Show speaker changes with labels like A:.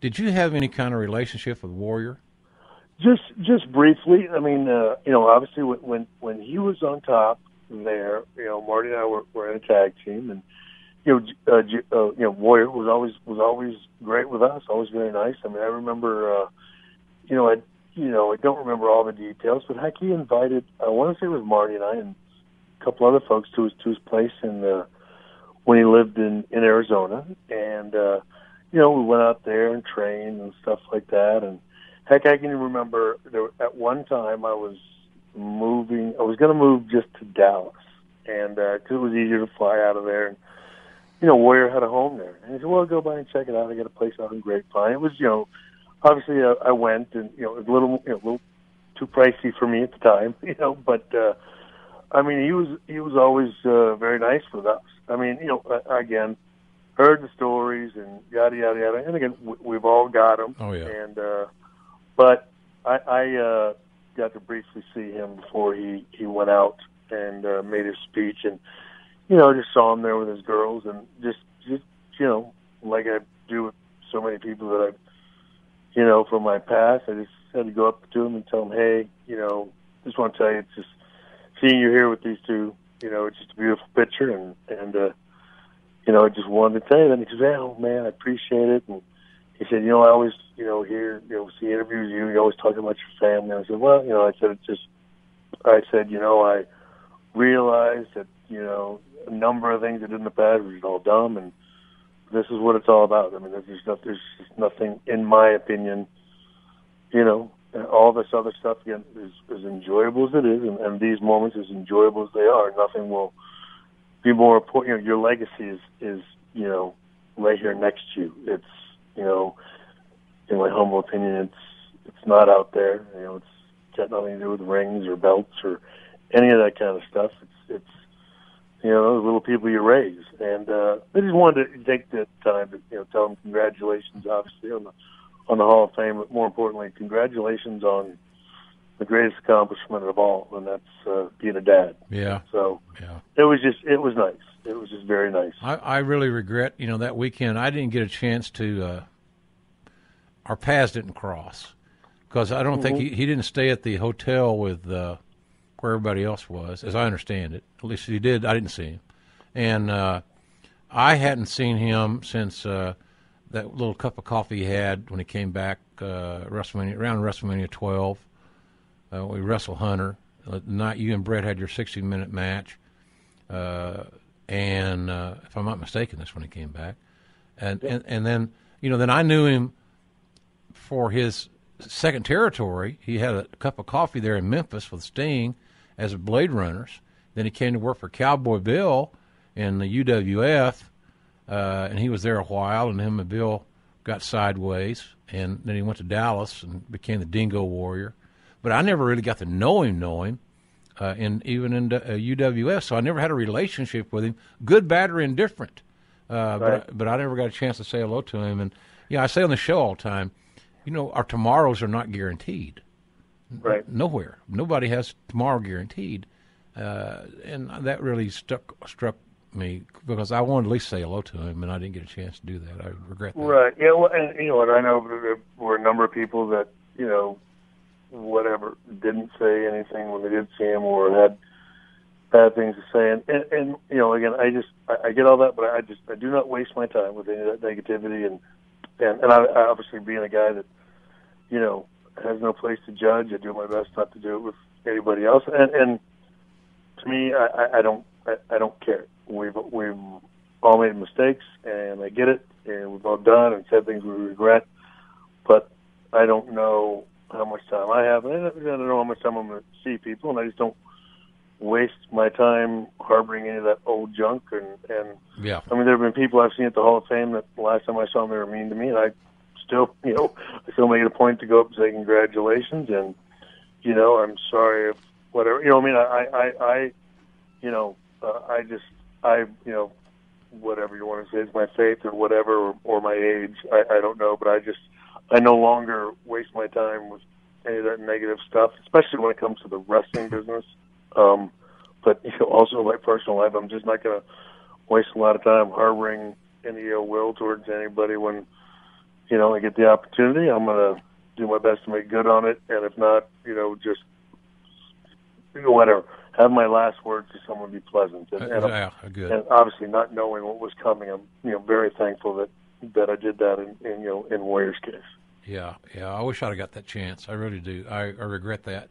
A: Did you have any kind of relationship with Warrior?
B: Just briefly. I mean, obviously when he was on top there, Marty and I were in a tag team, and Warrior was always great with us, always very nice. I mean, I remember, I don't remember all the details, but heck, he invited, I want to say it was Marty and I and a couple other folks to his place when he lived in Arizona, and we went out there and trained and stuff like that. And heck, I can even remember at one time I was going to move just to Dallas, and 'cause it was easier to fly out of there. And Warrior had a home there, and he said, "Well, go by and check it out. I got a place out in Grapevine." It was, obviously I went, and it was a little too pricey for me at the time, but I mean, he was always very nice with us. I mean, again, heard the stories and yada yada yada, and again, we've all got them.
A: Oh yeah.
B: And but I got to briefly see him before he went out and made his speech, and just saw him there with his girls, and just like I do with so many people that I've from my past, I just had to go up to him and tell him, hey, just want to tell you, it's just seeing you here with these two, it's just a beautiful picture, and I just wanted to tell you that. And he says, oh man, I appreciate it. And he said, I always, hear, see interviews with you, you always talk about your family. And I said, well, I realized that, a number of things I did in the past was all dumb, and this is what it's all about. I mean, there's just nothing, in my opinion, all this other stuff, again, as enjoyable as it is, and these moments, as enjoyable as they are, nothing will be more important. Your legacy is right here next to you. It's, in my humble opinion, it's not out there. It's got nothing to do with rings or belts or any of that kind of stuff. It's those little people you raise. And I just wanted to take the time to tell them congratulations, obviously, on the Hall of Fame, but more importantly, congratulations on the greatest accomplishment of all, and that's being a dad.
A: Yeah.
B: So
A: yeah,
B: it was nice. It was just very nice.
A: I really regret, that weekend I didn't get a chance to. Our paths didn't cross because I don't think he didn't stay at the hotel with where everybody else was, as I understand it. At least he did. I didn't see him, and I hadn't seen him since that little cup of coffee he had when he came back around WrestleMania 12. We wrestled Hunter. The night you and Brett had your 60-minute match, and if I'm not mistaken, that's when he came back. And then then I knew him for his second territory. He had a cup of coffee there in Memphis with Sting as a Blade Runners. Then he came to work for Cowboy Bill in the UWF, and he was there a while, and him and Bill got sideways, and then he went to Dallas and became the Dingo Warrior. But I never really got to know him, even in UWF, so I never had a relationship with him, good, bad, or indifferent.
B: Right.
A: But I never got a chance to say hello to him. And I say on the show all the time, our tomorrows are not guaranteed.
B: Right.
A: Nowhere. Nobody has tomorrow guaranteed. And that really struck me because I wanted to at least say hello to him, and I didn't get a chance to do that. I regret that.
B: Right. Yeah. Well, and what I know there were a number of people that whatever didn't say anything when they did see him or had bad things to say. And again, I get all that, but I do not waste my time with any of that negativity. And I obviously being a guy that has no place to judge, I do my best not to do it with anybody else. And to me, I don't care. We've all made mistakes, and I get it, and we've all done and said things we regret. But I don't know how much time I have, and I don't know how much time I'm going to see people, and I just don't waste my time harboring any of that old junk. And
A: yeah,
B: I mean, there have been people I've seen at the Hall of Fame that the last time I saw them, they were mean to me, and I still make it a point to go up and say congratulations, and I'm sorry if whatever. Whatever you want to say is my faith or whatever, or my age. I don't know, but I no longer waste my time with any of that negative stuff, especially when it comes to the wrestling business. But also in my personal life, I'm just not going to waste a lot of time harboring any ill will towards anybody when I get the opportunity, I'm going to do my best to make good on it. And if not, just whatever. Have my last words to someone be pleasant.
A: Good.
B: And obviously, not knowing what was coming, I'm very thankful that I did that in Warrior's case.
A: Yeah. I wish I'd have got that chance. I really do. I regret that.